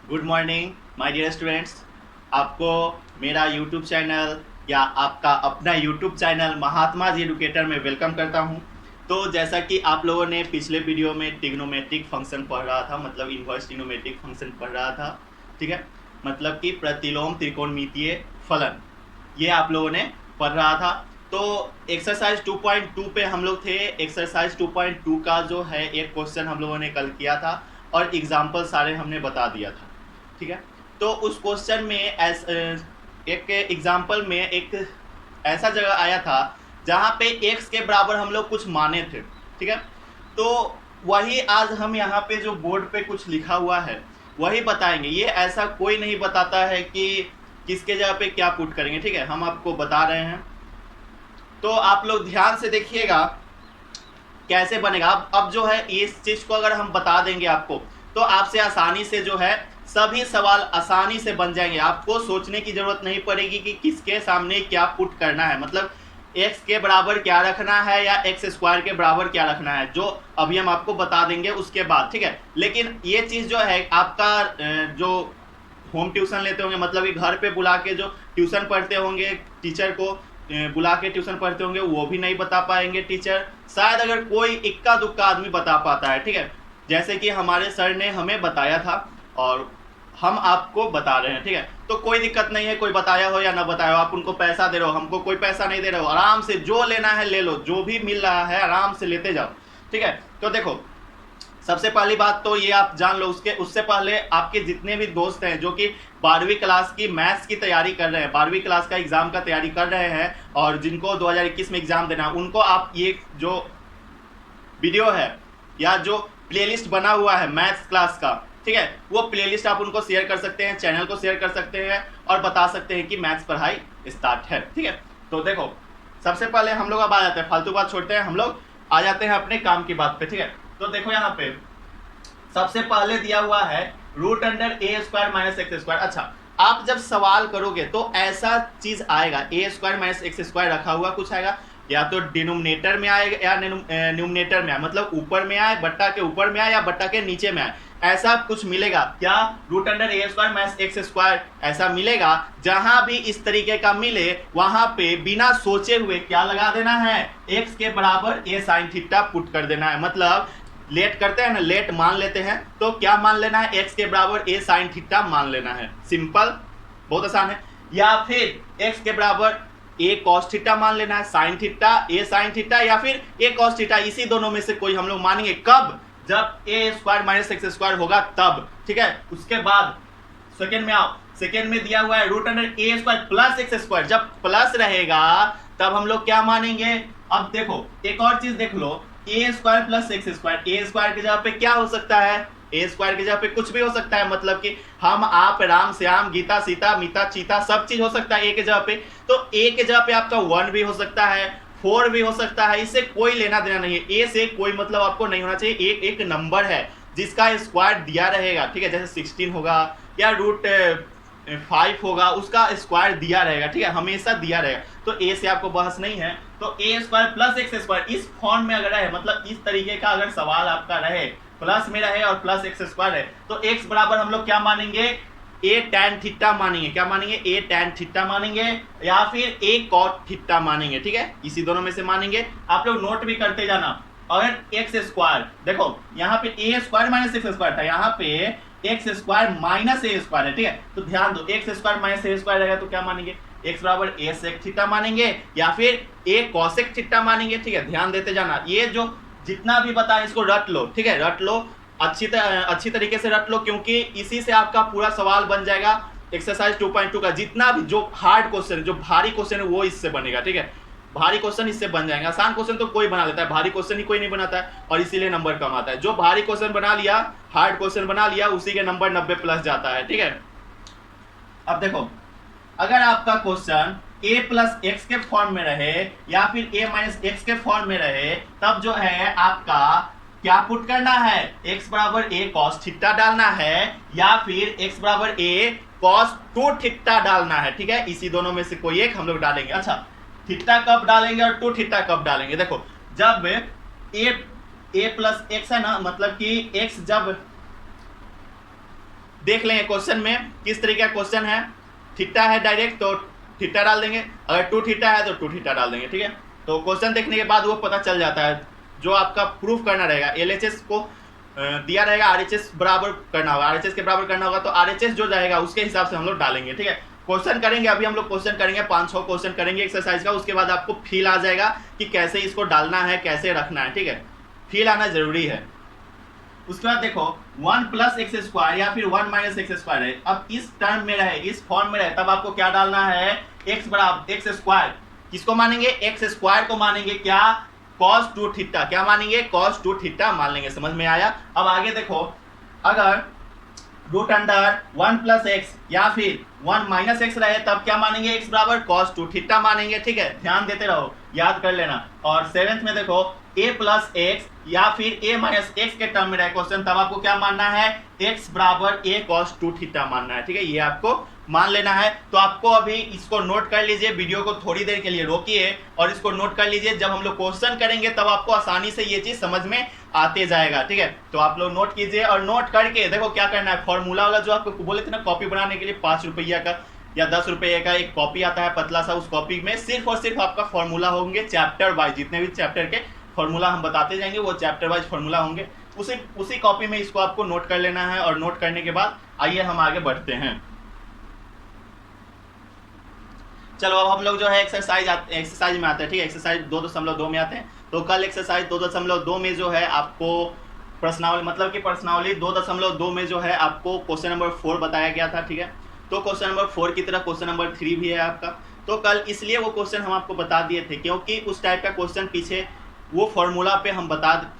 Good morning my dear students. आपको मेरा YouTube channel या आपका अपना YouTube channel Mahatma ji educator में वेलकम करता हूं। तो जैसा कि आप लोगों ने पिछले वीडियो में ट्रिग्नोमेट्रिक फंक्शन पढ़ रहा था, मतलब इन्वर्स ट्रिग्नोमेट्रिक फंक्शन पढ़ रहा था, ठीक है, मतलब कि प्रतिलोम त्रिकोणमितीय फलन, ये आप लोगों ने पढ़ रहा था। तो एक्सरसाइज 2.2 पे हम लोग थे। एक्सरसाइज 2.2 का जो है एक क्वेश्चन हम लोगों ने कल किया था और एग्जाम्पल सारे हमने बता दिया था, ठीक है। तो उस क्वेश्चन में एक एग्जाम्पल में एक ऐसा जगह आया था जहाँ पे x के बराबर हम लोग कुछ माने थे, ठीक है। तो वही आज हम यहाँ पे जो बोर्ड पे कुछ लिखा हुआ है वही बताएंगे। ये ऐसा कोई नहीं बताता है कि किसके जगह पे क्या पुट करेंगे, ठीक है, हम आपको बता रहे हैं। तो आप लोग ध्यान से देखिएगा कैसे बनेगा। अब जो है इस चीज को अगर हम बता देंगे आपको तो आपसे आसानी से जो है सभी सवाल आसानी से बन जाएंगे। आपको सोचने की जरूरत नहीं पड़ेगी कि किसके सामने क्या पुट करना है, मतलब x के बराबर क्या रखना है या x स्क्वायर के बराबर क्या रखना है, जो अभी हम आपको बता देंगे उसके बाद, ठीक है। लेकिन ये चीज जो है आपका जो होम ट्यूशन लेते होंगे, मतलब कि घर पे बुला के जो ट्यूशन पढ़ते होंगे, टीचर को बुला के ट्यूशन पढ़ते होंगे, वो भी नहीं बता पाएंगे टीचर। शायद अगर कोई इक्का दुक्का आदमी बता पाता है, ठीक है, जैसे कि हमारे सर ने हमें बताया था और हम आपको बता रहे हैं, ठीक है। तो कोई दिक्कत नहीं है, कोई बताया हो या ना बताया हो, आप उनको पैसा दे रहे हो, हमको कोई पैसा नहीं दे रहे हो, आराम से जो लेना है ले लो, जो भी मिल रहा है आराम से लेते जाओ, ठीक है। तो देखो, सबसे पहली बात तो ये आप जान लो, उससे पहले आपके जितने भी दोस्त हैं जो कि 12वीं क्लास की मैथ्स की तैयारी कर रहे हैं, 12वीं क्लास का एग्जाम का तैयारी कर रहे हैं और जिनको 2021 में एग्जाम देना है, उनको आप ये जो वीडियो है या जो प्लेलिस्ट बना हुआ है मैथ्स क्लास का, ठीक है, वो प्लेलिस्ट आप उनको शेयर कर सकते हैं, चैनल को शेयर कर सकते हैं और बता सकते हैं कि मैथ्स पढ़ाई स्टार्ट है, ठीक है। तो देखो, सबसे पहले हम लोग अब आ जाते हैं, फालतू बात छोड़ते हैं, हम लोग आ जाते हैं अपने काम की बात पे, ठीक है। तो देखो यहाँ पे सबसे पहले दिया हुआ है रूट अंडर ए स्क्वायर माइनस एक्स स्क्वायर। अच्छा, आप जब सवाल करोगे तो ऐसा चीज आएगा, ए स्क्वायर माइनस एक्स स्क्वायर रखा हुआ कुछ आएगा, या तो डिनोमिनेटर में आएगा या न्यूमिनेटर में आए, मतलब ऊपर में आए, बट्टा के ऊपर में आए या बट्टा के नीचे में आए, ऐसा कुछ मिलेगा। क्या? रूट अंडर ए स्क्वायर माइनस एक्स स्क्वायर ऐसा मिलेगा। जहां भी इस तरीके का मिले वहां पे बिना सोचे हुए क्या लगा देना है, एक्स के बराबर ए साइन थीटा पुट कर देना है। मतलब लेट करते हैं ना, लेट मान लेते हैं, तो क्या मान लेना है, एक्स के बराबर ए साइन थीटा मान लेना है। सिंपल, बहुत आसान है। या फिर एक्स के बराबर ए कॉस थीटा मान लेना है, साइन थीटा ए साइन थीटा या फिर ए कॉस थीटा, इसी दोनों में से कोई हम लोग मानेंगे। कब? जब ए स्क्वायर माइनस एक्स स्क्वायर होगा तब, ठीक है। उसके बाद सेकेंड में आओ, सेकेंड में दिया हुआ है रूट अंडर ए स्क्वायर प्लस एक्स स्क्वायर, जब प्लस रहेगा तब हम लोग क्या मानेंगे। अब देखो एक और चीज देख लो, ए स्क्वायर प्लस एक्स स्क्वायर, ए स्क्वायर की जगह पे क्या हो सकता है, ए स्क्वायर की जगह पे कुछ भी हो सकता है, मतलब कि हम आप राम श्याम गीता सीता मीता चीता सब चीज हो सकता है ए के जगह पे। तो ए के जगह पे आपका 1 भी हो सकता है, 4 भी हो सकता है, इससे कोई लेना देना नहीं है, ए से कोई मतलब आपको नहीं होना चाहिए। एक नंबर है जिसका स्क्वायर दिया रहेगा, ठीक है, जैसे 16 होगा या रूट 5 होगा, उसका स्क्वायर दिया रहेगा, ठीक है, हमेशा दिया रहेगा। तो ए से आपको बहस नहीं है। तो ए स्क्वायर प्लस एक्स स्क्वायर इस फॉर्म में अगर रहे, मतलब इस तरीके का अगर सवाल आपका रहे, प्लस में रहे और प्लस एक्स स्क्वायर है, तो एक्स बराबर हम लोग क्या मानेंगे, ए टैन थीटा मानेंगे। क्या मानेंगे? ए टैन थीटा मानेंगे या फिर ए कॉट थीटा मानेंगे, ठीक है, इसी दोनों में से मानेंगे। आप लोग नोट भी करते जाना। अगर एक्स स्क्वायर, देखो यहाँ पे ए स्क्वायर माइनस एक्स स्क्वायर था, यहाँ पे एक्स स्क्वायर माइनस ए स्क्वायर है, ठीक है। तो ध्यान दो, एक्स स्क्वायर माइनस ए स्क्वायर रहेगा तो क्या मानेंगे, एक्स बराबर ए सेक थीटा मानेंगे या फिर ए कॉसेक थीटा मानेंगे, ठीक है। ध्यान देते जाना, ये जो जितना भी बता इसको रट लो, ठीक है, रट लो, अच्छी तरीके से रट लो, क्योंकि इसी से आपका पूरा सवाल बन जाएगा। एक्सरसाइज 2.2 का जितना भी जो हार्ड क्वेश्चन है, जो भारी क्वेश्चन है, वो इससे बनेगा, ठीक है। भारी क्वेश्चन इससे बन जाएंगे, आसान क्वेश्चन तो कोई बना लेता है, भारी क्वेश्चन ही कोई नहीं बनाता है और इसीलिए नंबर कम आता है। जो भारी क्वेश्चन बना लिया, हार्ड क्वेश्चन बना लिया, उसी के नंबर 90 प्लस जाता है, ठीक है। अब देखो, अगर आपका क्वेश्चन a प्लस एक्स के फॉर्म में रहे या फिर a माइनस एक्स के फॉर्म में रहे, तब जो है आपका क्या पुट करना है, x बराबर a cos थीटा डालना है या फिर x बराबर a cos 2 थीटा डालना है, ठीक है। इसी दोनों में से कोई एक हम लोग डालेंगे। अच्छा, थीटा कब डालेंगे और 2 थीटा कब डालेंगे? देखो, जब a प्लस एक्स है ना, मतलब कि x जब देख लेंगे क्वेश्चन में किस तरीके का क्वेश्चन है। थीटा है डायरेक्ट तो थीटा डाल देंगे, अगर 2 थीटा है तो 2 थीटा डाल देंगे, ठीक है। तो क्वेश्चन देखने के बाद वो पता चल जाता है। जो आपका प्रूफ करना रहेगा, LHS को दिया रहेगा, RHS बराबर करना होगा, RHS के बराबर करना होगा, तो RHS जो रहेगा उसके हिसाब से हम लोग डालेंगे, ठीक है। क्वेश्चन करेंगे, अभी हम लोग क्वेश्चन करेंगे 5-6 क्वेश्चन करेंगे एक्सरसाइज का, उसके बाद आपको फील आ जाएगा कि कैसे इसको डालना है, कैसे रखना है, ठीक है। फील आना जरूरी है। उसके बाद देखो 1 + x² या फिर 1 - x² है। अब इस टर्म में रहे, इस फॉर्म में रहे, तब आपको क्या डालना है, x बराबर x²। किसको मानेंगे, x² को मानेंगे क्या, cos 2 थीटा। क्या मानेंगे, cos 2 थीटा मान लेंगे। समझ में आया। अब आगे देखो, अगर √1 + x या फिर 1 - x रहे तब क्या मानेंगे, x बराबर cos 2 थीटा मानेंगे, ठीक है। ध्यान देते रहो, याद कर लेना। और 7th में देखो a + x या फिर a - x के टर्म में रहे क्वेश्चन, तब आपको क्या मानना है, x बराबर a cos 2 थीटा मानना है, ठीक है। ये आपको मान लेना है। तो आपको अभी इसको नोट कर लीजिए, वीडियो को थोड़ी देर के लिए रोकिए और इसको नोट कर लीजिए। जब हम लोग क्वेश्चन करेंगे तब आपको आसानी से ये चीज समझ में आते जाएगा, ठीक है। तो आप लोग नोट कीजिए और नोट करके देखो क्या करना है। फॉर्मूला वाला जो आपको बोले थे ना, कॉपी बनाने के लिए 5 रुपया का या 10 रुपये का एक कॉपी आता है पतला सा, उस कॉपी में सिर्फ और सिर्फ आपका फॉर्मूला होंगे चैप्टर वाइज। जितने भी चैप्टर के फॉर्मूला हम बताते जाएंगे वो चैप्टर वाइज फॉर्मूला होंगे, उसी कॉपी में इसको आपको नोट कर लेना है। और नोट करने के बाद आइए हम आगे बढ़ते हैं। चलो अब हम लोग जो है एक्सरसाइज में आते हैं, ठीक है। एक्सरसाइज 2.2 में आते हैं। तो कल एक्सरसाइज 2.2 में जो है आपको प्रश्नावली, मतलब कि प्रश्नावली 2.2 में जो है आपको क्वेश्चन नंबर 4 बताया गया था, ठीक है। तो क्वेश्चन नंबर 4 की तरह क्वेश्चन नंबर 3 भी है आपका। तो कल इसलिए वो क्वेश्चन हम आपको बता दिए थे क्योंकि उस टाइप का क्वेश्चन पीछे वो फॉर्मूला पे हम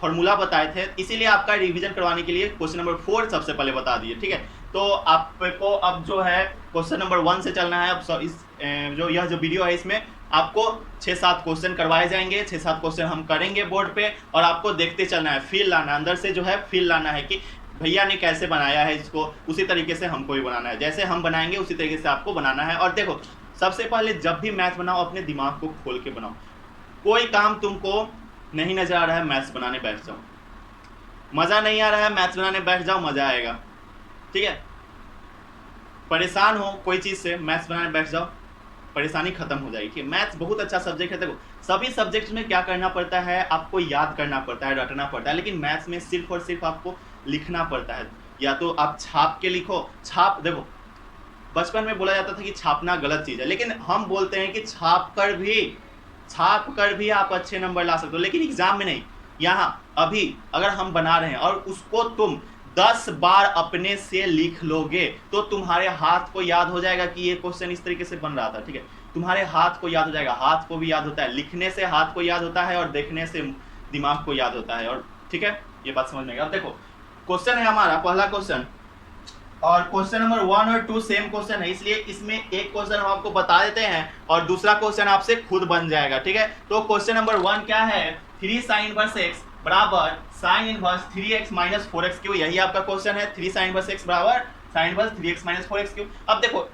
फॉर्मूला बताए थे, इसीलिए आपका रिवीजन करवाने के लिए क्वेश्चन नंबर 4 सबसे पहले बता दिए, ठीक है। तो आपको अब जो है क्वेश्चन नंबर 1 से चलना है। अब इस यह जो वीडियो है इसमें आपको 6-7 क्वेश्चन करवाए जाएंगे, 6-7 क्वेश्चन हम करेंगे बोर्ड पे और आपको देखते चलना है, फील लाना, अंदर से जो है फील लाना है कि भैया ने कैसे बनाया है इसको, उसी तरीके से हमको भी बनाना है। जैसे हम बनाएंगे उसी तरीके से आपको बनाना है। और देखो सबसे पहले जब भी मैथ बनाओ अपने दिमाग को खोल के बनाओ। कोई काम तुमको नहीं नजर आ रहा है, मैथ्स बनाने बैठ जाओ। मजा नहीं आ रहा है, मैथ्स बनाने बैठ जाओ, मजा आएगा, ठीक है। परेशान हो कोई चीज से, मैथ्स बनाने बैठ जाओ, परेशानी खत्म हो जाएगी, ठीक है। मैथ्स बहुत अच्छा सब्जेक्ट है। देखो सभी सब्जेक्ट्स में क्या करना पड़ता है, आपको याद करना पड़ता है, रटना पड़ता है, लेकिन मैथ्स में सिर्फ और सिर्फ आपको लिखना पड़ता है। या तो आप छाप के लिखो, देखो बचपन में बोला जाता था कि छापना गलत चीज है, लेकिन हम बोलते हैं कि छाप कर भी आप अच्छे नंबर ला सकते हो, लेकिन एग्जाम में नहीं। यहाँ अभी अगर हम बना रहे हैं और उसको तुम 10 बार अपने से लिख लोगे तो तुम्हारे हाथ को याद हो जाएगा कि ये क्वेश्चन इस तरीके से बन रहा था, ठीक है। तुम्हारे हाथ को याद हो जाएगा, हाथ को भी याद होता है, लिखने से हाथ को याद होता है और देखने से दिमाग को याद होता है, और ठीक है, ये बात समझ में आएगा। अब देखो क्वेश्चन है हमारा पहला क्वेश्चन, और क्वेश्चन नंबर 1 और 2 सेम क्वेश्चन है, इसलिए इसमें एक क्वेश्चन हम आपको बता देते हैं और दूसरा क्वेश्चन आपसे खुद बन जाएगा, ठीक है। तो क्वेश्चन नंबर 1 क्या है, 3 sin इनवर्स x बराबर sin inverse 3x - 4x cube. यही आपका क्वेश्चन है, 3 sin इनवर्स x बराबर sin inverse 3x - 4x cube. अब देखो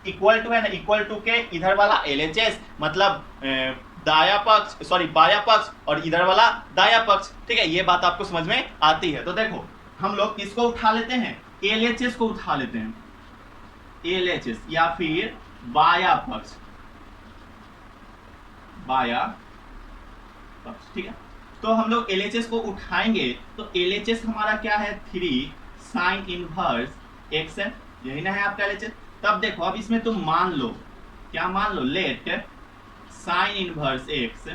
इक्वल टू है ना, इक्वल टू के इधर वाला LHS मतलब बाया पक्ष और इधर वाला दाया पक्ष, ठीक है। ये बात आपको समझ में आती है। तो देखो हम लोग किसको उठा लेते हैं, LHS को उठा लेते हैं, LHS या फिर बाया पक्ष, ठीक है। तो हम लोग LHS को उठाएंगे तो LHS हमारा क्या है, 3 sin इनवर्स x है, यही ना है आपका LHS। तब देखो अब इसमें तुम मान लो, क्या मान लो, लेट sin इनवर्स x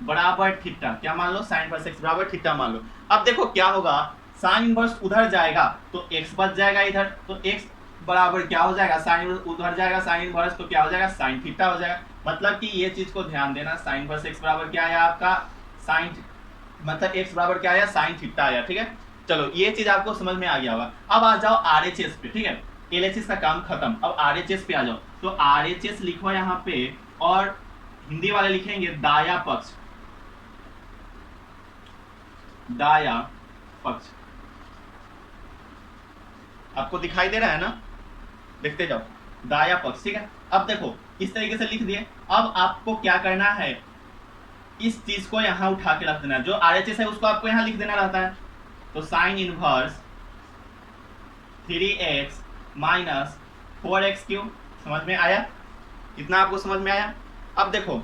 बराबर थीटा। क्या मान लो, sin इनवर्स x बराबर थीटा मान लो। अब देखो क्या होगा, साइन इनवर्स उधर जाएगा तो x बच जाएगा इधर, तो x बराबर क्या हो जाएगा, साइन इनवर्स उधर जाएगा साइन इनवर्स, तो क्या हो जाएगा, साइन थीटा हो जाएगा। मतलब कि ये चीज को ध्यान देना, साइन इनवर्स x बराबर क्या आया आपका, साइन, मतलब x बराबर क्या आया, साइन थीटा आया, ठीक है। चलो ये चीज आपको समझ में आ गया होगा। अब आ जाओ RHS पे, ठीक है। LHS का काम खत्म, अब RHS पे आ जाओ। तो RHS लिखो यहाँ पे और हिंदी वाले लिखेंगे दाया पक्ष, दाया पक्ष। आपको दिखाई दे रहा है ना, देखते जाओ, दाया पक्ष, ठीक है। अब देखो इस तरीके से लिख दिए। अब आपको क्या करना है, इस चीज को यहाँ उठा के रख देना, जो RHS है उसको आपको यहाँ लिख देना रहता है। तो sine inverse 3x minus 4x³ समझ में आया? इतना आपको समझ में आया? अब देखो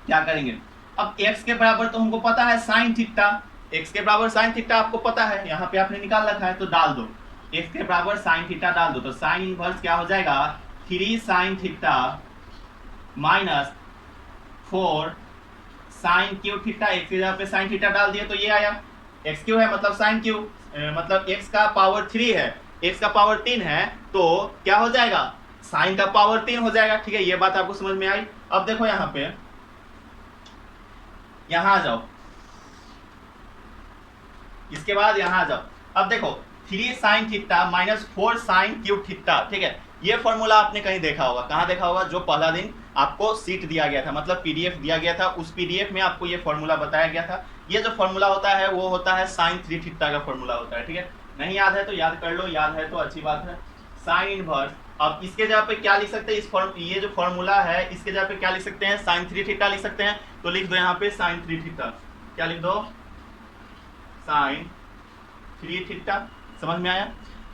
क्या करेंगे, अब x के बराबर तो हमको पता है साइन थीटा, x के बराबर साइन थीटा आपको पता है, यहाँ पे आपने निकाल रखा है तो डाल दो, x के बराबर साइन थीटा डाल दो, तो साइन इनवर्स क्या हो जाएगा 3 sine theta minus 4 sine cube theta, x के जगह पे साइन थीटा डाल दिए तो ये आया, x क्यूब है मतलब साइन क्यूब, मतलब x का पावर 3 है, x का पावर 3 है तो क्या हो जाएगा साइन का पावर 3 हो जाएगा। ठीक है, ये बात आपको समझ में आई? अब देखो यहाँ पे, यहाँ आ जाओ, इसके बाद यहाँ आ जाओ, अब देखो 3 sine theta minus 4 sine cube theta, ठीक है, ये फॉर्मूला आपने कहीं देखा होगा, कहाँ देखा होगा? जो पहला दिन आपको सीट दिया गया था, मतलब पीडीएफ दिया गया था, उस पीडीएफ में आपको ये फॉर्मूला बताया गया था। ये जो फॉर्मूला होता है वो होता है साइन 3 थीटा का फॉर्मूला होता है। ठीक है, नहीं याद है तो याद कर लो, याद है तो अच्छी बात है। साइन इनवर्स, अब इसके जगह पे क्या लिख सकते हैं, ये जो फॉर्मूला है इसके जगह पे क्या लिख सकते हैं, साइन 3 थीटा लिख सकते हैं, तो लिख दो यहाँ पे साइन 3 थीटा, क्या लिख दो, साइन 3 थीटा। समझ में आया?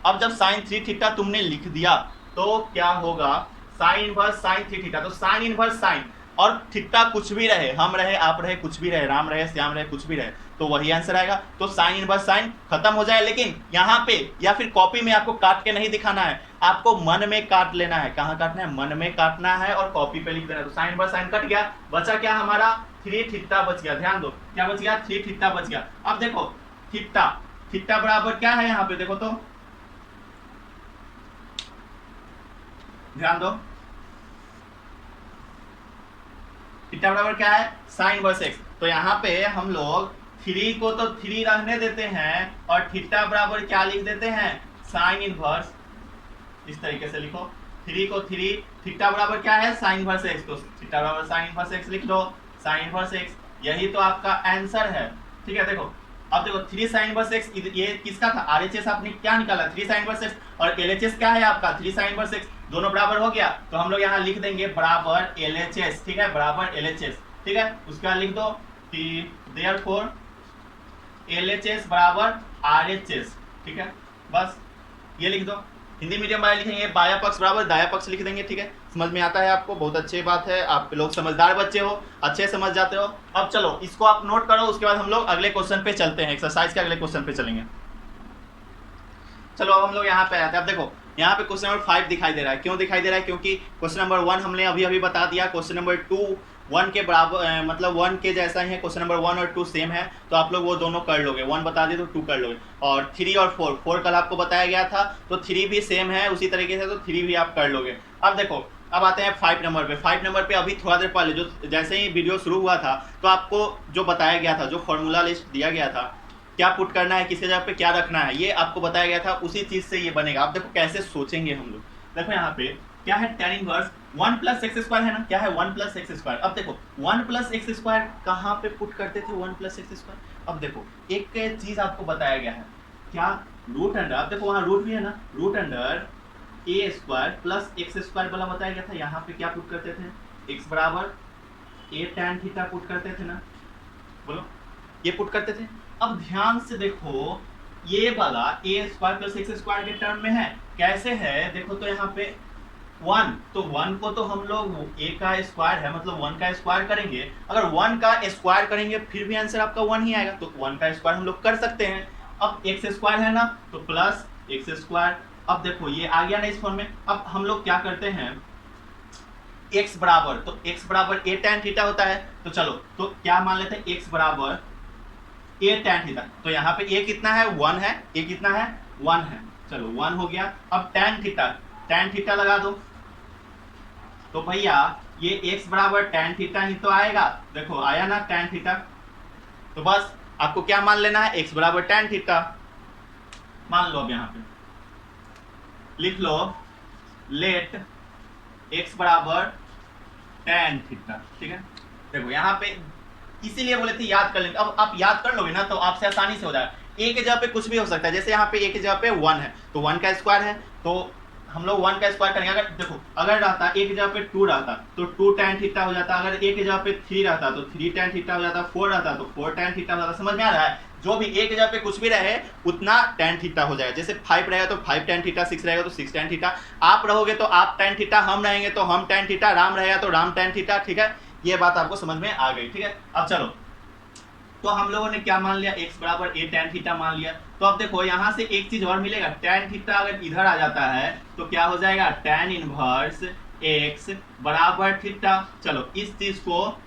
अब जब साइन 3 थीटा तुमने लिख दिया तो क्या होगा, साइन इनवर्स साइन 3 थीटा, तो साइन इनवर्स साइन और थीटा कुछ भी रहे, हम रहे आप रहे कुछ भी रहे, राम रहे श्याम रहे कुछ भी रहे, तो वही आंसर आएगा। तो साइन इनवर्स साइन खत्म हो जाए, लेकिन यहाँ पे या फिर कॉपी में आपको काट के नहीं दिखाना है, आपको मन में काट लेना है। कहाँ काटना है? मन में काटना है और कॉपी पे लिख देना है। तो साइन इनवर्स साइन कट गया, बचा क्या हमारा 3 थीटा बच गया। ध्यान दो क्या बच गया, 3 थीटा बच गया। अब देखो थीटा, थीटा बराबर क्या है यहाँ पे, देखो तो ध्यान दो, थीटा बराबर क्या है, साइन इनवर्स x। तो यहाँ पे हम लोग 3 को तो 3 रहने देते हैं और थीटा बराबर क्या लिख देते हैं, साइन इनवर्स, इस तरीके से लिखो 3 को 3, थीटा बराबर क्या है साइन इनवर्स x, तो थीटा बराबर साइन इनवर्स x लिख लो, साइन इनवर्स x, यही तो आपका आंसर है। ठीक है, देखो अब देखो 3 साइन इनवर्स x, ये किसका था, RHS आपने क्या निकाला 3 साइन इनवर्स x, और LHS क्या है आपका 3 साइन इनवर्स x, दोनों बराबर हो गया, तो हम लोग यहाँ लिख देंगे बराबर LHS। ठीक है, बराबर LHS। ठीक है, उसका लिख दो देयरफॉर LHS बराबर RHS। ठीक है, बस ये लिख दो। हिंदी मीडियम वाले लिखेंगे बाया पक्ष बराबर दाया पक्ष लिख देंगे। ठीक है, समझ में आता है आपको, बहुत अच्छी बात है, आप लोग समझदार बच्चे हो, अच्छे समझ जाते हो। अब चलो इसको आप नोट करो, उसके बाद हम लोग अगले क्वेश्चन पे चलते हैं, एक्सरसाइज के अगले क्वेश्चन पे चलेंगे। चलो अब हम लोग यहाँ पे आते हैं। अब देखो यहाँ पे क्वेश्चन नंबर 5 दिखाई दे रहा है, क्यों दिखाई दे रहा है, क्योंकि क्वेश्चन नंबर 1 हमने अभी बता दिया, क्वेश्चन नंबर 2 1 के बराबर मतलब 1 के जैसा ही है, क्वेश्चन नंबर 1 और 2 सेम है, तो आप लोग वो दोनों कर लोगे, 1 बता दिए तो 2 कर लोगे, और 3 और 4 कल आपको बताया गया था, तो 3 भी सेम है उसी तरीके से, तो 3 भी आप कर लोगे। अब देखो अब आते हैं 5 नंबर पे। 5 नंबर पे अभी थोड़ा देर पहले जो जैसे ही वीडियो शुरू हुआ था तो आपको जो बताया गया था, जो फॉर्मूला लिस्ट दिया गया था, क्या पुट करना है, किसके जगह पे क्या रखना है, ये आपको बताया गया था, उसी चीज से ये बनेगा। आप देखो कैसे सोचेंगे हम लोग। देखो यहाँ पे क्या है, tan inverse 1 plus x square है ना, क्या है 1 प्लस एक्स स्क्वायर। अब देखो 1 प्लस एक्स स्क्वायर कहाँ पे पुट करते थे, 1 प्लस एक्स स्क्वायर। अब देखो एक चीज आपको बताया गया है, क्या रूट अंडर, अब देखो वहाँ रूट भी है ना, रूट अंडर ए स्क्वायर प्लस एक्स स्क्वायर वाला बताया गया था। यहाँ पे क्या पुट करते थे, एक्स बराबर ए tan थीटा पुट करते थे ना, बोलो ये पुट करते थे। अब ध्यान से देखो ये वाला ए स्क्वायर प्लस एक्स स्क्वायर के टर्म में है, कैसे है देखो तो यहाँ पे 1, तो 1 को तो हम लोग ए का स्क्वायर है मतलब 1 का स्क्वायर करेंगे, अगर 1 का स्क्वायर करेंगे फिर भी आंसर आपका 1 ही आएगा, तो 1 का स्क्वायर हम लोग कर सकते हैं। अब एक्स स्क्वायर है ना, तो प्लस एक्स स्क्वायर। अब देखो ये आ गया ना इस फॉर्म में। अब हम लोग क्या करते हैं, x बराबर, तो x बराबर a tan थीटा होता है, तो चलो तो क्या मान लेते हैं, x बराबर a tan थीटा, तो यहाँ पे a कितना है 1 है, a कितना है 1 है, चलो 1 हो गया। अब tan थीटा लगा दो, तो भैया ये x बराबर tan थीटा ही तो आएगा, देखो आया ना tan थीटा, तो बस आपको क्या मान लेना है, x बराबर tan थीटा मान लो। अब यहाँ पे लिख लो लेट x बराबर tan थीटा। ठीक है, देखो यहाँ पे इसीलिए बोले थे याद कर लेंगे, अब आप याद कर लोगे ना तो आपसे आसानी से हो जाएगा। a के जगह पे कुछ भी हो सकता है, जैसे यहाँ पे a के जगह पे 1 है, तो 1 का स्क्वायर है, तो हम लोग 1 का स्क्वायर करेंगे। अगर देखो अगर रहता a की जगह पे 2 रहता तो 2 tan थीटा हो जाता, अगर a की जगह पे 3 रहता तो 3 tan थीटा हो जाता, 4 रहता तो 4 tan थीटा हो जाता। समझ में आ रहा है, जो भी ए की जगह पे कुछ भी रहे उतना tan थीटा हो जाएगा। जैसे 5 रहेगा तो 5 tan थीटा, 6 रहेगा तो 6 tan थीटा, आप रहोगे तो आप tan थीटा, हम रहेंगे तो हम tan थीटा, राम रहेगा तो राम tan थीटा। ठीक है, ये बात आपको समझ में आ गई। ठीक है, अब चलो, तो हम लोगों ने क्या मान लिया, x बराबर a tan थीटा मान लिया। तो अब देखो यहाँ से एक चीज और मिलेगा, tan थीटा अगर इधर आ जाता है तो क्या हो जाएगा, tan इनवर्स x बराबर थीटा। चलो इस चीज को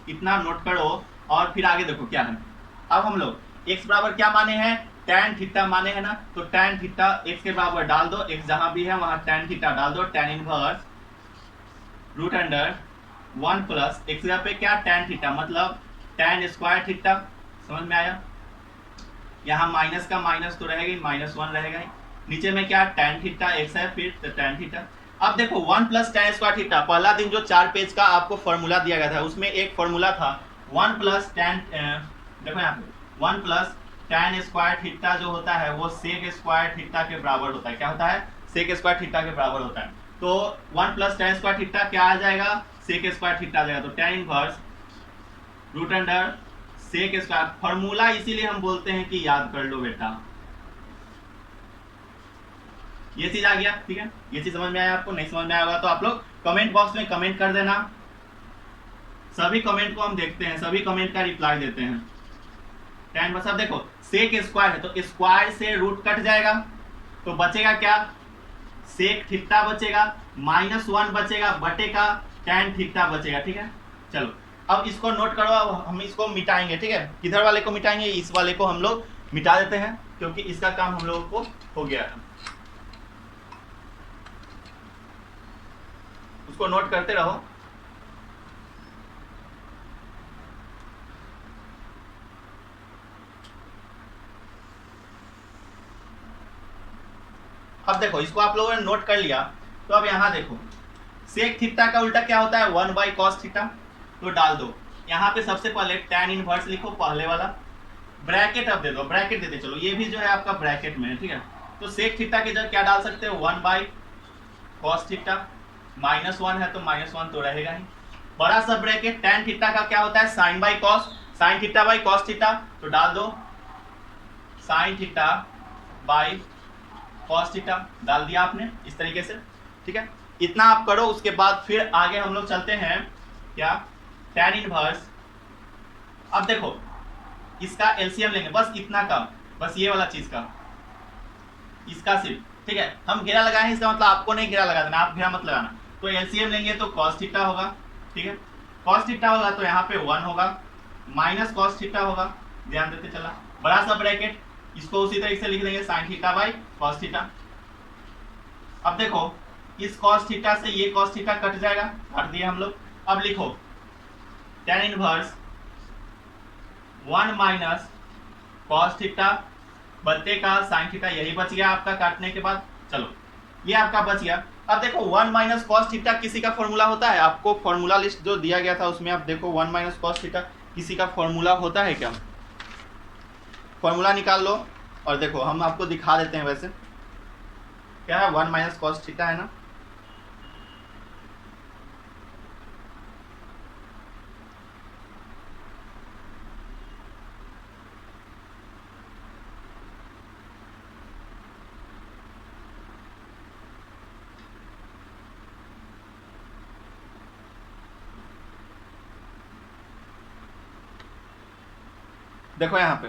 इतना नोट करो और फिर आगे देखो क्या है। अब हम लोग x बराबर क्या माने हैं, tan थीटा माने हैं ना, तो tan थीटा x के बराबर डाल दो, x जहां भी है वहां tan थीटा डाल दो, tan inverse root under 1 plus x जगह पे क्या tan थीटा मतलब tan स्क्वायर थीटा। समझ में आया, यहाँ माइनस का माइनस तो रहेगा ही, -1 रहेगा ही, नीचे में क्या tan थीटा x है, फिर tan थीटा। अब देखो 1 प्लस tan स्क्वायर थीटा, पहला दिन जो 4 पेज का आपको फॉर्मूला दिया गया था उसमें एक फॉर्मूला था 1 प्लस tan, देखो यहाँ पे 1 प्लस tan स्क्वायर थीटा जो होता है वो सेक स्क्वायर थीटा के बराबर होता है। क्या होता है, सेक स्क्वायर थीटा के बराबर होता है। तो 1 प्लस tan स्क्वायर थीटा क्या आ जाएगा, सेक स्क्वायर थीटा आ जाएगा। तो tan inverse root under sec square, formula इसीलिए हम बोलते हैं कि याद कर लो बेटा। ये चीज आ गया, ठीक है, ये चीज समझ में आया आपको, नहीं समझ में आया होगा तो आप लोग कमेंट बॉक्स में कमेंट कर देना। सभी कमेंट को हम देखते हैं, सभी कमेंट का रिप्लाई देते हैं। tan बस, अब देखो सेक स्क्वायर है तो स्क्वायर से रूट कट जाएगा तो बचेगा क्या, सेक थीटा बचेगा, -1 बचेगा बटे का tan थीटा बचेगा। ठीक है, चलो अब इसको नोट करो, अब हम इसको मिटाएंगे। ठीक है, किधर वाले को मिटाएंगे, इस वाले को हम लोग मिटा देते हैं क्योंकि इसका काम हम लोगों को हो गया है। उसको नोट करते रहो। अब देखो इसको आप लोगों ने नोट कर लिया, तो अब यहाँ देखो सेक थीटा का उल्टा क्या होता है, 1 बाई कॉस थीटा, तो डाल दो यहाँ पे सबसे पहले tan इनवर्स लिखो पहले वाला, ब्रैकेट अब दे दो, ब्रैकेट देते चलो, ये भी जो है आपका ब्रैकेट में है। ठीक है, तो सेक थीटा की जगह क्या डाल सकते हो, 1 बाई कॉस थीटा, -1 है तो -1 तो रहेगा ही, बड़ा सा ब्रैकेट, tan थीटा का क्या होता है sine by cos, sine theta by cos theta, तो डाल दो sine theta by cos theta, डाल दिया आपने इस तरीके से। ठीक है, इतना आप करो, उसके बाद फिर आगे हम लोग चलते हैं क्या, tan इनवर्स। अब देखो इसका एलसीएम लेंगे, बस इतना का, बस ये वाला चीज का, इसका सिर्फ। ठीक है, हम घेरा लगाए, इसका मतलब आपको नहीं घेरा लगा देना, आप घेरा मत लगाना। तो एलसीएम लेंगे तो cos थीटा होगा। ठीक है, cos थीटा होगा तो यहाँ पे 1 होगा, माइनस cos थीटा होगा, ध्यान देते चला, बड़ा सा ब्रैकेट, इसको उसी तरीके से लिख देंगे sin theta by cos theta. अब देखो इस cos थीटा से ये cos थीटा कट जाएगा, काट दिया हम लोग। अब लिखो tan inverse 1 minus cos theta बटे का sin थीटा, यही बच गया आपका काटने के बाद। चलो ये आपका बच गया। अब देखो 1 माइनस cos थीटा किसी का फॉर्मूला होता है, आपको फॉर्मूला लिस्ट जो दिया गया था उसमें आप देखो 1 माइनस cos थीटा किसी का फॉर्मूला होता है क्या, फॉर्मूला निकाल लो और देखो हम आपको दिखा देते हैं। वैसे क्या है, 1 माइनस cos थीटा है ना, देखो यहाँ पे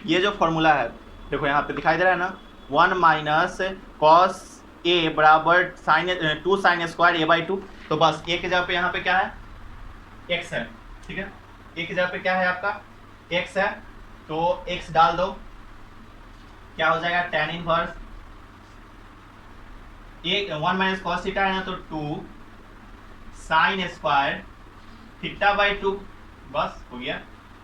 ये जो फॉर्मूला है, देखो यहाँ पे दिखाई दे रहा है ना, 1 माइनस कॉस ए बराबर sine 2 sine square A by 2। तो बस ए की जगह पे यहाँ पे क्या है, x है। ठीक है, ए की जगह पे क्या है आपका x है, तो x डाल दो, क्या हो जाएगा tan inverse 1 minus cos theta है ना, तो 2 साइन स्क्वायर थीटा बाई 2, बस हो गया।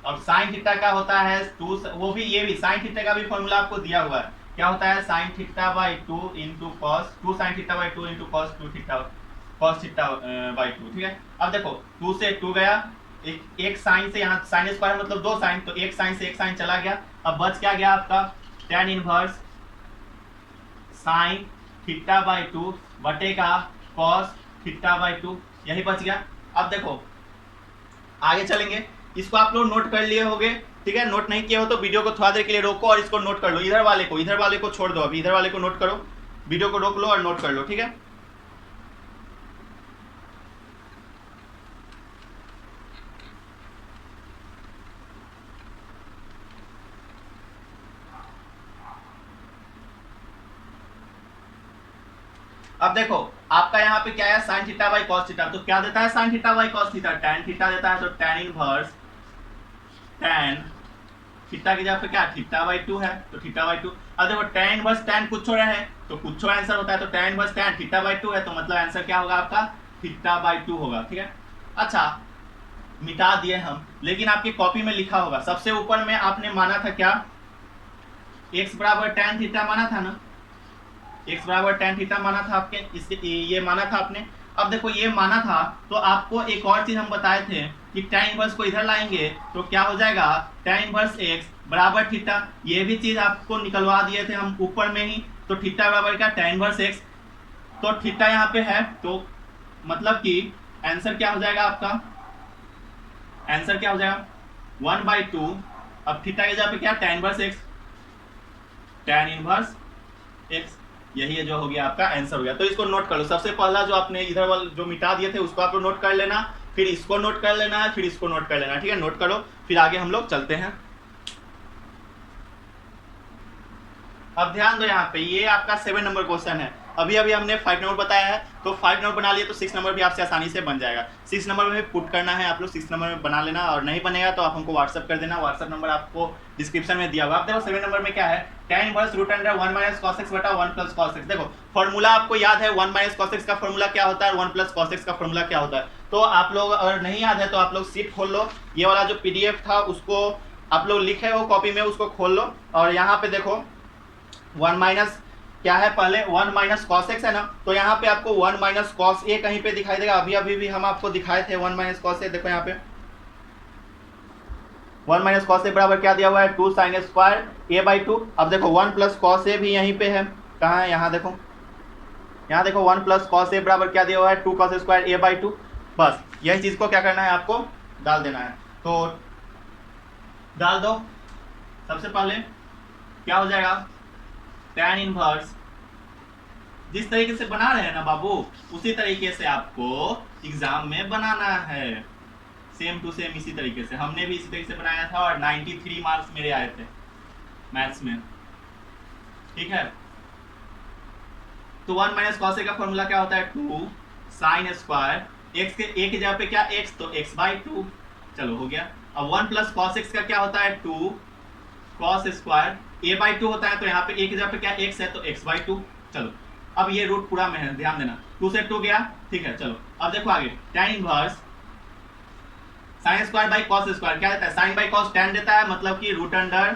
और साइन थीटा का होता है 2, वो भी ये भी साइन थीटा का भी फॉर्मूला आपको दिया हुआ है, क्या होता है sign theta by 2 into cos 2 sign theta by 2 into cos 2 theta cos theta by 2। ठीक है, अब देखो 2 से 2 गया, एक साइन से यहाँ साइन स्क्वायर मतलब 2 साइन, तो एक साइन से एक साइन चला गया, अब बच क्या गया आपका tan inverse sine theta by 2 बटे का कॉस थीटा बाई 2, यही बच गया। अब देखो आगे चलेंगे। इसको आप लोग नोट कर लिए होंगे, ठीक है। नोट नहीं किए हो तो वीडियो को थोड़ा देर के लिए रोको और इसको नोट कर लो। इधर वाले को छोड़ दो, अभी इधर वाले को नोट करो, वीडियो को रोक लो और नोट कर लो, ठीक है। अब देखो आपका यहाँ पे क्या है, sign theta by cos theta. तो क्या देता है sign theta by cos theta, tan theta देता है। तो टैन इनवर्स टैन थीटा की जगह पे क्या थीटा बाई 2 है, तो थीटा बाई 2। अब देखो टैन इनवर्स टैन कुछ हो रहा है तो कुछ आंसर होता है, तो tan inverse tan theta by 2 है, तो मतलब आंसर क्या होगा आपका थीटा बाई 2 होगा, ठीक है। अच्छा मिटा दिए हम, लेकिन आपकी कॉपी में लिखा होगा सबसे ऊपर में आपने माना था क्या, x बराबर टैन थीटा माना था ना, x बराबर टैन थीटा माना था आपके, इसके ये माना था आपने। अब देखो ये माना था तो आपको एक और चीज हम बताए थे कि टैन इनवर्स को इधर लाएंगे तो क्या हो जाएगा टैन इनवर्स x बराबर थीटा। ये भी चीज आपको निकलवा दिए थे हम ऊपर में ही। तो थीटा बराबर क्या टैन इनवर्स x, तो थीटा यहाँ पे है, तो मतलब कि आंसर क्या हो जाएगा आपका, आंसर क्या हो जाएगा 1/2। अब थीटा की जगह पे क्या tan inverse x, tan inverse x, यही है जो हो गया आपका आंसर हो गया। तो इसको नोट कर लो। सबसे पहला जो आपने इधर वाले जो मिटा दिए थे उसको आप लोग नोट कर लेना, फिर इसको नोट कर लेना है, फिर इसको नोट कर लेना, ठीक है। नोट करो, फिर आगे हम लोग चलते हैं। अब ध्यान दो यहाँ पे, ये आपका 7 नंबर क्वेश्चन है। अभी अभी हमने 5 नंबर बताया है, तो 5 नंबर बना लिए तो 6 नंबर भी आपसे आसानी से बन जाएगा। 6 नंबर में पुट करना है आप लोग, 6 नंबर में बना लेना, और नहीं बनेगा तो आप हमको व्हाट्सअप कर देना। व्हाट्सअप नंबर आपको डिस्क्रिप्शन में दिया हुआ। आप देखो 7 नंबर में क्या है, tan inverse root under 1 minus cos x बटा 1 प्लस cos x। देखो फॉर्मूला आपको याद है, 1 माइनस cos x का फॉर्मूला क्या होता है, 1 प्लस cos x का फॉर्मूला क्या होता है। तो आप लोग अगर नहीं याद है तो आप लोग शीट खोल लो, ये वाला जो PDF था उसको आप लोग लिखे हो कॉपी में, उसको खोल लो, और यहाँ पे देखो 1 माइनस क्या है, पहले 1 माइनस कॉस एक्स है ना, तो यहाँ पे आपको 1 माइनस कॉस ए कहीं पे दिखाई देगा। अभी भी हम आपको दिखाए थे 1 माइनस कॉस ए। देखो यहाँ पे 1 माइनस कॉस ए बराबर क्या दिया हुआ है 2 साइन स्क्वायर ए बाई 2। अब देखो 1 प्लस कॉस ए भी यहीं पे है, कहाँ है, यहाँ देखो, यहाँ देखो 1 प्लस कॉस ए बराबर क्या दिया हुआ है 2 कॉस स्क्वायर ए बाई 2। बस यही चीज को क्या करना है आपको डाल देना है, तो डाल दो। सबसे पहले क्या हो जाएगा टैन इनवर्स, जिस तरीके से बना रहे हैं ना बाबू उसी तरीके से आपको एग्जाम में बनाना है, सेम टू सेम इसी तरीके से। हमने भी इसी तरीके से बनाया था और 93 मार्क्स मेरे आए थे मैथ्स में, ठीक है। तो 1 माइनस कॉस ए का फॉर्मूला क्या होता है 2 साइन स्क्वायर एक्स के ए की जगह पे क्या x, तो x/2, चलो हो गया। अब 1 प्लस कॉस एक्स का क्या होता है 2 कॉस स्क्वायर a/2 होता है, तो यहाँ पे a की जगह पे क्या x है, तो x/2। चलो अब ये रूट पूरा में है, ध्यान देना, 2 से 2 गया, ठीक है। चलो अब देखो आगे tan inverse sine square by cos square क्या देता है, साइन बाई कॉस tan देता है, मतलब कि root under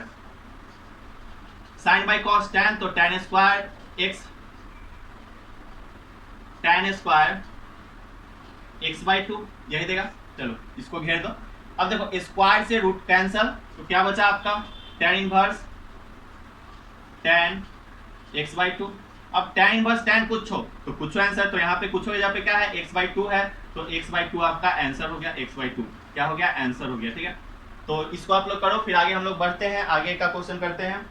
sine by cos tan, तो tan square x, tan square x/2 यही देगा। चलो इसको घेर दो। अब देखो स्क्वायर से रूट कैंसल, तो क्या बचा आपका tan इनवर्स tan x/2। अब tan इनवर्स tan कुछ हो तो कुछ आंसर, तो यहाँ पे कुछ हो, यहाँ पे क्या है x/2 है, तो x/2 आपका आंसर हो गया, x/2 क्या हो गया आंसर हो गया, ठीक है। तो इसको आप लोग करो, फिर आगे हम लोग बढ़ते हैं, आगे का क्वेश्चन करते हैं।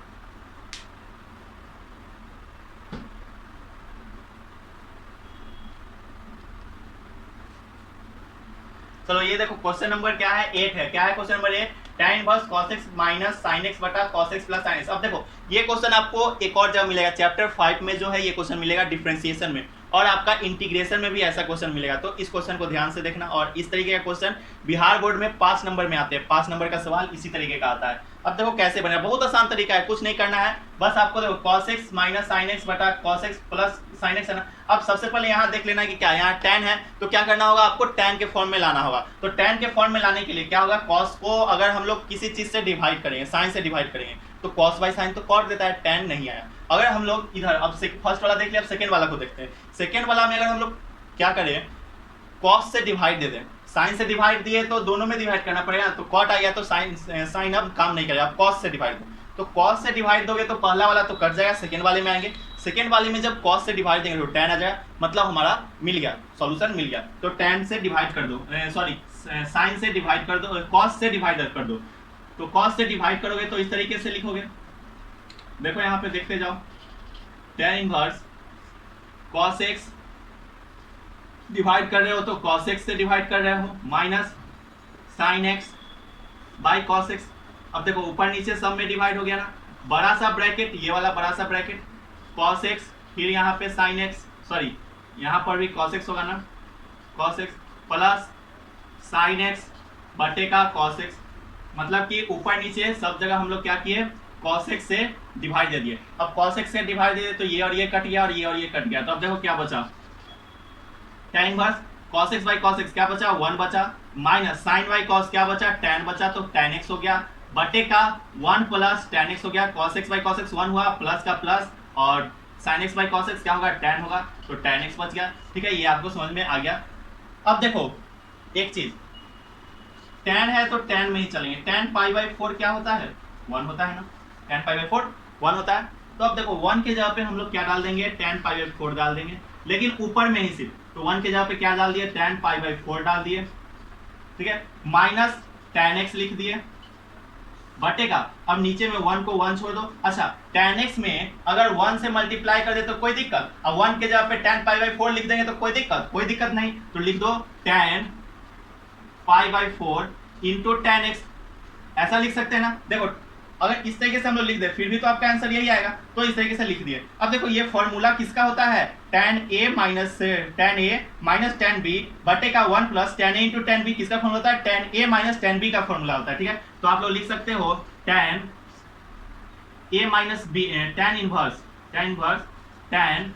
चलो ये देखो क्वेश्चन नंबर क्या है 8 है। क्या है question number 8, tan inverse cos x minus sin x बटा cos x plus sin x। अब देखो ये क्वेश्चन आपको एक और जगह मिलेगा, चैप्टर 5 में जो है ये क्वेश्चन मिलेगा डिफरेंशिएशन में, और आपका इंटीग्रेशन में भी ऐसा क्वेश्चन मिलेगा। तो इस क्वेश्चन को ध्यान से देखना, और इस तरीके का क्वेश्चन बिहार बोर्ड में 5 नंबर में आते हैं, 5 नंबर का सवाल इसी तरीके का आता है। अब देखो कैसे बनेगा, बहुत आसान तरीका है, कुछ नहीं करना है, बस आपको देखो cos x minus sin x बटा cos x plus sin x है ना। अब सबसे पहले यहाँ देख लेना कि क्या यहाँ tan है, तो क्या करना होगा आपको tan के फॉर्म में लाना होगा। तो tan के फॉर्म में लाने के लिए क्या होगा, cos को अगर हम लोग किसी चीज से डिवाइड करेंगे, sin से डिवाइड करेंगे, तो cos बाई sin तो cot देता है, tan नहीं आया। अगर हम लोग इधर अब फर्स्ट वाला देख लिया, अब सेकेंड वाला को देखते हैं। सेकेंड वाला में अगर हम लोग क्या करें, cos से डिवाइड दे दें, sin से डिवाइड दिए तो दोनों में डिवाइड करना पड़ेगा, तो cot आ गया, तो sin अब काम नहीं करेगा, अब cos से डिवाइड दो, तो cos से डिवाइड दोगे तो पहला वाला तो कट जाएगा, सेकेंड वाले में आएंगे, सेकेंड वाले में जब cos से डिवाइड देंगे तो tan आ जाएगा, मतलब हमारा मिल गया, सॉल्यूशन मिल गया। तो tan से डिवाइड कर दो, सॉरी साइन से डिवाइड कर दो, कॉस से डिवाइड कर दो, तो कॉस से डिवाइड करोगे तो इस तरीके से लिखोगे। देखो यहाँ पे देखते जाओ, tan inverse cos x divide कर रहे हो तो cos x से डिवाइड कर रहे हो, minus sin x by cos x। अब देखो ऊपर नीचे सब में डिवाइड हो गया ना, बड़ा सा ब्रैकेट, ये वाला बड़ा सा ब्रैकेट cos x, फिर यहाँ पे sin x, सॉरी यहाँ पर भी cos x होगा ना, cos x plus sin x बटे का cos x, मतलब कि ऊपर नीचे सब जगह हम लोग क्या किए, cos x से डिवाइड दे दिए। अब cos x से डिवाइड दे दिए तो ये और ये कट गया और ये और ये कट गया, तो अब देखो क्या बचा, tan inverse cos x by cos x क्या बचा, 1 बचा, माइनस sin y cos क्या बचा, tan बचा, तो tan x हो गया, बटे का 1 प्लस tan x हो गया, cos x by cos x 1 हुआ, प्लस का प्लस, और sin x by cos x क्या होगा, tan होगा, तो tan x बच गया। ठीक है, ये आपको समझ में आ गया। अब देखो एक चीज, tan है तो tan में ही चलेंगे, tan पाई बाई 4 क्या होता है, 1 होता है ना, tan पाई बाई 4 1 होता है, तो अब देखो 1 के जगह पे हम लोग क्या डाल देंगे, tan पाई बाई 4 डाल देंगे, लेकिन ऊपर में ही सिर्फ, तो 1 के जगह पे क्या डाल दिए, tan पाई बाई 4 डाल दिए, ठीक है, माइनस tan x लिख दिए, बटेगा, अब नीचे में 1 को 1 छोड़ दो। अच्छा, tan x में अगर 1 से मल्टीप्लाई कर दे तो कोई दिक्कत, अब 1 के जगह पे tan पाई बाई 4 लिख देंगे तो कोई दिक्कत नहीं, तो लिख दो tan pi by 4 into tan x, ऐसा लिख सकते हैं ना। देखो अगर इस तरीके से हम लोग लिख दे फिर भी तो आपका आंसर यही आएगा, तो इस तरीके से लिख दिए। अब देखो ये फॉर्मूला किसका होता है, tan a minus tan b बटे का 1 plus tan a into tan b, किसका फॉर्मूला होता है, tan a minus tan b का फॉर्मूला होता है। ठीक है, तो आप लोग लिख सकते हो tan a minus b, tan inverse tan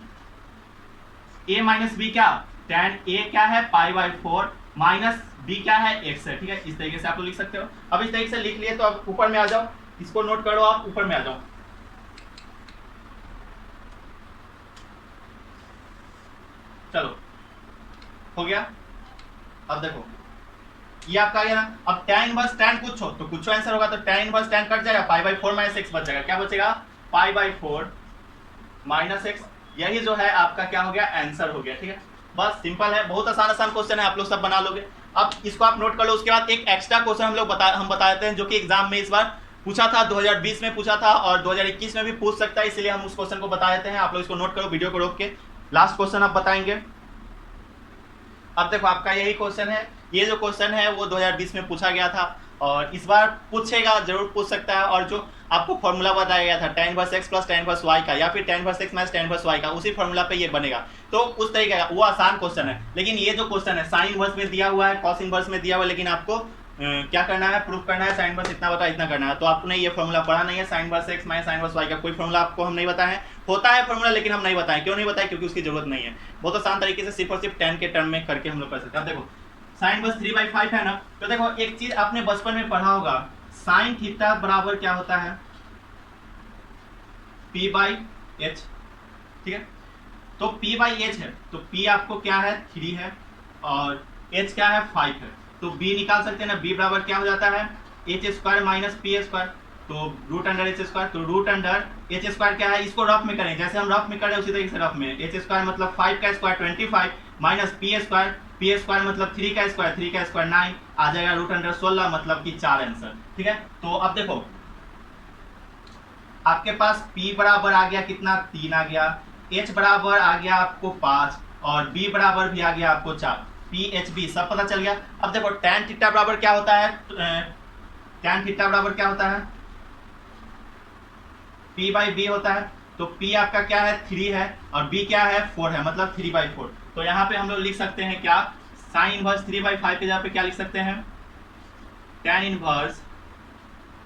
a minus b क्या, tan a क्या है पाई बाई 4 माइनस b क्या है x है। ठीक है, इस तरीके से आप लोग लिख सकते हो। अब इस तरीके से लिख लिए तो अब ऊपर में आ जाओ, इसको नोट करो, आप ऊपर में आ जाओ। चलो हो गया। अब देखो ये आपका आ गया ना, अब tan इनवर्स tan कुछ हो तो कुछ आंसर होगा, तो tan इनवर्स tan कट जाएगा, पाई बाई 4 माइनस x बच जाएगा, क्या बचेगा, पाई बाई 4 माइनस x, यही जो है आपका क्या हो गया, आंसर हो गया। ठीक है, बस सिंपल है, बहुत आसान क्वेश्चन है, आप लोग सब बना लोगे। अब इसको आप नोट कर लो। उसके बाद एक एक्स्ट्रा क्वेश्चन हम बता देते हैं, जो कि एग्जाम में इस बार पूछा था, 2020 में पूछा था और 2021 में भी पूछ सकता है, इसलिए हम उस क्वेश्चन को बता देते हैं। आप लोग इसको नोट करो, वीडियो को रोक के, लास्ट क्वेश्चन आप बताएंगे। अब देखो आपका यही क्वेश्चन है, ये जो क्वेश्चन है वो 2020 में पूछा गया था और इस बार पूछेगा, जरूर पूछ सकता है। और जो आपको फॉर्मूला बताया गया था tan inverse x plus tan inverse y का, या फिर tan inverse x minus tan inverse y का, उसी फॉर्मूला पे ये बनेगा, तो उस तरीके का वो आसान क्वेश्चन है। लेकिन ये जो क्वेश्चन है साइन इनवर्स में दिया हुआ है, कॉस इनवर्स में दिया हुआ है, लेकिन आपको क्या करना है, प्रूफ करना है, साइन इनवर्स इतना बता इतना करना है। तो आपने ये फॉर्मूला पढ़ा नहीं है, sine inverse x minus sine inverse y का कोई फॉर्मूला आपको हम नहीं बताए, होता है फॉर्मूला लेकिन हम नहीं बताएं। क्यों नहीं बताएं, क्योंकि उसकी जरूरत नहीं है। बहुत आसान तरीके से सिर्फ और सिर्फ tan के टर्म में करके हम लोग कर सकते हैं। देखो साइन इनवर्स 3/5 है ना, तो देखो एक चीज आपने बचपन में पढ़ा होगा, साइन थीटा बराबर क्या होता है, p बाई एच। ठीक है, तो p बाई एच है, तो p आपको क्या है 3 है और h क्या है 5 है, तो b निकाल सकते हैं ना, b बराबर क्या हो जाता है h square minus p square, तो रूट अंडर h स्क्वायर, तो रूट अंडर h स्क्वायर क्या है, इसको रफ में करें, जैसे हम रफ में कर रहे हैं उसी तरीके से रफ में, h स्क्वायर मतलब 5 का स्क्वायर 25 माइनस p स्क्वायर मतलब 3 का स्क्वायर 9 आ जाएगा, रूट अंडर 16 मतलब कि 4 आंसर। ठीक है, तो अब देखो आपके पास p बराबर आ गया कितना, 3 आ गया, h बराबर आ गया आपको 5 और b बराबर भी आ गया आपको 4, p h b सब पता चल गया। अब देखो tan थीटा बराबर क्या होता है, tan थीटा बराबर क्या होता है, p बाई b होता है, तो p आपका क्या है 3 है और b क्या है 4 है, मतलब 3/4। तो यहाँ पे हम लोग लिख सकते हैं क्या, साइन इनवर्स 3/5 के जगह पे क्या लिख सकते हैं, tan इनवर्स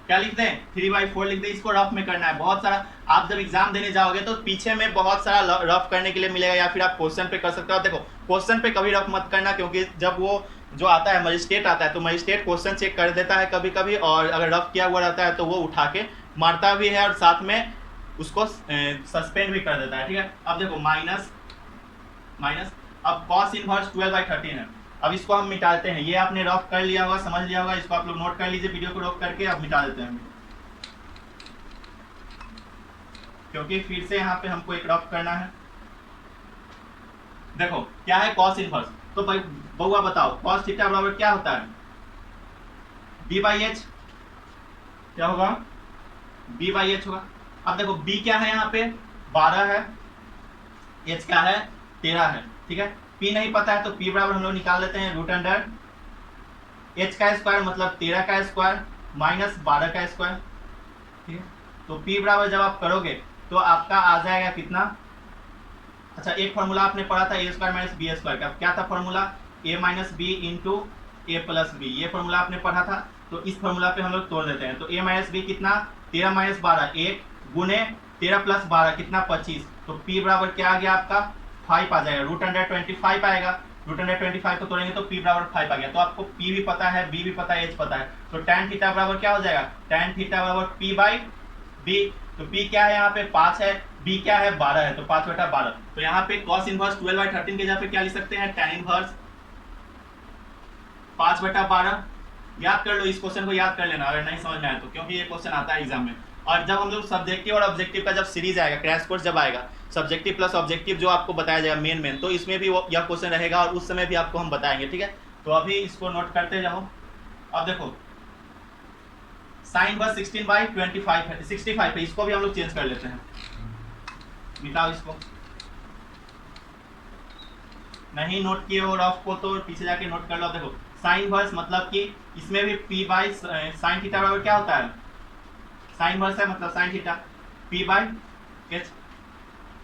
क्या लिख दें 3/4 लिख दें। इसको रफ में करना है, बहुत सारा आप जब एग्जाम देने जाओगे तो पीछे में बहुत सारा रफ करने के लिए मिलेगा, या फिर आप क्वेश्चन पे कर सकते हो। देखो क्वेश्चन पे कभी रफ मत करना, क्योंकि जब वो जो आता है मजिस्ट्रेट आता है, तो मजिस्ट्रेट क्वेश्चन चेक कर देता है कभी कभी, और अगर रफ किया हुआ रहता है तो वो उठा के मारता भी है और साथ में उसको सस्पेंड भी कर देता है। ठीक है, अब देखो माइनस अब cos इनवर्स 12/13 है, अब इसको हम मिटा देते हैं। ये आपने रफ कर लिया होगा, समझ लिया होगा, इसको आप लोग नोट कर लीजिए, वीडियो को रोक करके अब मिटा देते हैं, क्योंकि फिर से यहाँ पे हमको एक रफ करना है। देखो क्या है cos इनवर्स, तो भाई बउआ बताओ कॉस थीटा बराबर क्या होता है, बी बाई एच, क्या होगा, बी बाई एच होगा। अब देखो बी क्या है यहाँ पे 12 है, एच क्या है 13 है, ठीक है। पी नहीं पता है तो पी बराबर हम लोग निकाल लेते हैं रूट अंडर एच का स्क्वायर मतलब 13 का स्क्वायर माइनस 12 का स्क्वायर, ठीक है। तो पी बराबर जब आप करोगे तो आपका आ जाएगा कितना, अच्छा एक फॉर्मूला आपने पढ़ा था ए स्क्वायर माइनस बी स्क्वायर का, क्या था फॉर्मूला, ए माइनस बी इंटू ए प्लस बी, ये फॉर्मूला आपने पढ़ा था। तो इस फॉर्मूला पे हम लोग तोड़ देते हैं, तो ए माइनस बी कितना 13 माइनस 12 1 गुने 13 प्लस 12 कितना 25, तो पी बराबर क्या आ गया आपका 5 आ जाएगा, रूट अंडर 25 आएगा, रूट अंडर 25 को तोड़ेंगे तो पी बराबर 5 आ गया। तो आपको पी भी पता है, बी भी पता है, एच पता है, तो tan थीटा बराबर क्या हो जाएगा, tan थीटा बराबर पी बाई बी। तो पी क्या है यहाँ पे 5 है, बी क्या है 12 है, तो 5/12। तो यहाँ पे cos इनवर्स 12/13 के जगह पे क्या लिख सकते हैं, tan इनवर्स 5/12। याद कर लो, इस क्वेश्चन को याद कर लेना अगर नहीं समझ में आए तो, क्योंकि ये क्वेश्चन आता है एग्जाम में। और जब हम लोग सब्जेक्टिव और ऑब्जेक्टिव का जब सीरीज आएगा, क्रैश कोर्स जब आएगा, सब्जेक्टिव प्लस ऑब्जेक्टिव जो आपको बताया जाएगा मेन, तो इसमें भी यह क्वेश्चन रहेगा और उस समय भी आपको हम बताएंगे, ठीक है। तो अभी इसको नोट करते जाओ। अब देखो साइन इनवर्स 16/25 है, 65 है, इसको भी हम लोग चेंज कर लेते हैं, मिटाओ इसको, नहीं नोट किए हो रफ को तो पीछे जाके नोट कर लो। देखो साइन इनवर्स मतलब कि इसमें भी p बाई साइन थीटा बराबर क्या होता है, साइन इनवर्स है मतलब sine theta p by H,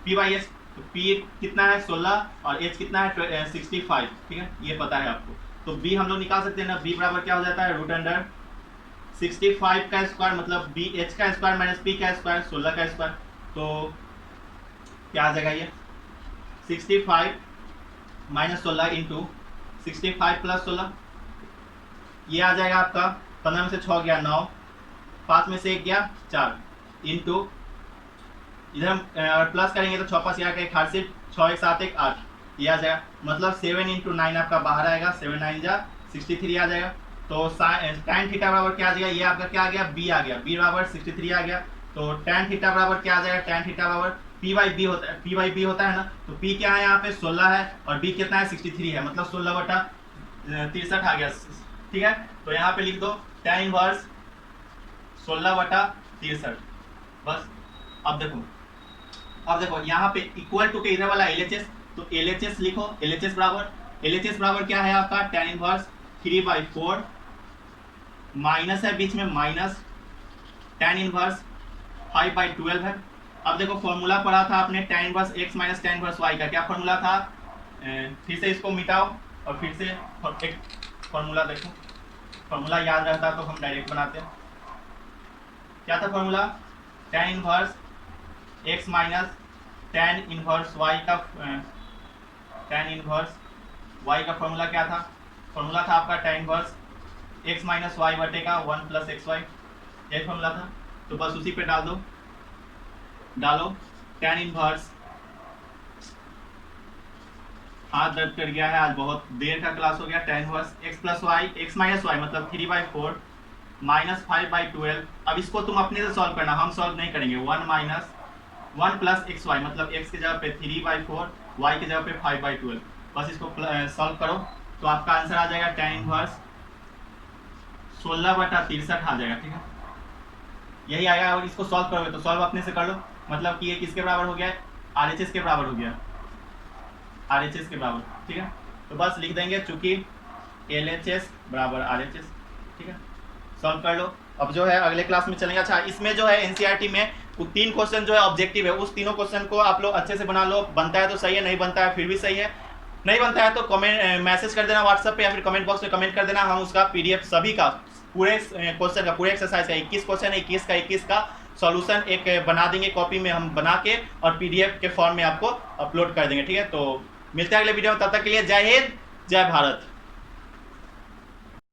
p by H, तो p कितना है 16 और h कितना है 65, ठीक है, ये पता है आपको। तो b हम लोग निकाल सकते हैं ना, b बराबर क्या हो जाता है रूट अंडर 65 का स्क्वायर मतलब b h का स्क्वायर माइनस p का स्क्वायर 16 का स्क्वायर, तो क्या आ जाएगा ये 65 माइनस 16 इंटू 65 प्लस 16, ये आ जाएगा आपका 15 में से 6 गया 9, 5 में से 1 गया 4 इंटू इधर हम प्लस करेंगे तो 6 पास यहाँ का 8 से 6 1 7 1 8, ये आ जाएगा मतलब 7 इंटू 9 आपका बाहर आएगा, 7 9 जा 63 आ जाएगा। तो tan थीटा बराबर क्या आ जाएगा, ये आपका क्या आ गया b आ गया, b बराबर 63 आ गया। तो tan थीटा बराबर क्या आ जाएगा, tan थीटा बराबर p बाई बी होता है, p बाई बी होता है ना, तो p क्या है यहाँ पे 16 है और b कितना है 63 है, मतलब 16/63 आ गया, ठीक है। तो यहाँ पे लिख दो tan इनवर्स 16/63 बस। अब देखो यहाँ पे इक्वल टू के इधर वाला LHS, तो LHS लिखो, LHS बराबर क्या है आपका tan इनवर्स 3/4 माइनस है बीच में माइनस tan इनवर्स 5/12 है। अब देखो फॉर्मूला पढ़ा था आपने tan inverse x minus tan inverse y का, क्या फॉर्मूला था, फिर से इसको मिटाओ और फिर से एक फॉर्मूला देखो, फॉर्मूला याद रहता तो हम डायरेक्ट बनाते हैं। क्या था formula, tan inverse x minus tan inverse y का, tan इनवर्स y का फॉर्मूला क्या था, फॉर्मूला था आपका tan inverse x minus y बटे का 1 प्लस xy, यही फॉर्मूला था। तो बस उसी पे डालो tan इनवर्स, हाथ दर्द कर गया है, आज बहुत देर का क्लास हो गया। tan inverse x plus y x minus y मतलब 3/4 माइनस 5/12। अब इसको तुम अपने से सॉल्व करना, हम सॉल्व नहीं करेंगे। 1 माइनस 1 प्लस एक्स वाई मतलब x की जगह पे 3/4 y की जगह पे 5/12, बस इसको सॉल्व करो तो आपका आंसर आ जाएगा tan इनवर्स 16/63 आ जाएगा, ठीक है, यही आएगा। और इसको सॉल्व करोगे तो सॉल्व अपने से कर लो, मतलब कि ये किसके बराबर हो गया, RHS के बराबर हो गया, RHS के बराबर, ठीक है। तो बस लिख देंगे चूंकि LHS बराबर RHS, ठीक है, सॉल्व कर लो। अब जो है अगले क्लास में चलेंगे। अच्छा इसमें जो है NCERT में 3 क्वेश्चन जो है ऑब्जेक्टिव है, उस तीनों क्वेश्चन को आप लोग अच्छे से बना लो, बनता है तो सही है, नहीं बनता है फिर भी सही है, नहीं बनता है तो कमेंट मैसेज कर देना व्हाट्सएप पे या फिर कमेंट बॉक्स में कमेंट कर देना, हम उसका PDF सभी का पूरे क्वेश्चन का पूरे एक्सरसाइज का 21 क्वेश्चन है 21 का सॉल्यूशन एक बना देंगे, कॉपी में हम बना के और PDF के फॉर्म में आपको अपलोड कर देंगे, ठीक है। तो मिलते हैं अगले वीडियो में, तब तक के लिए जय हिंद जय भारत।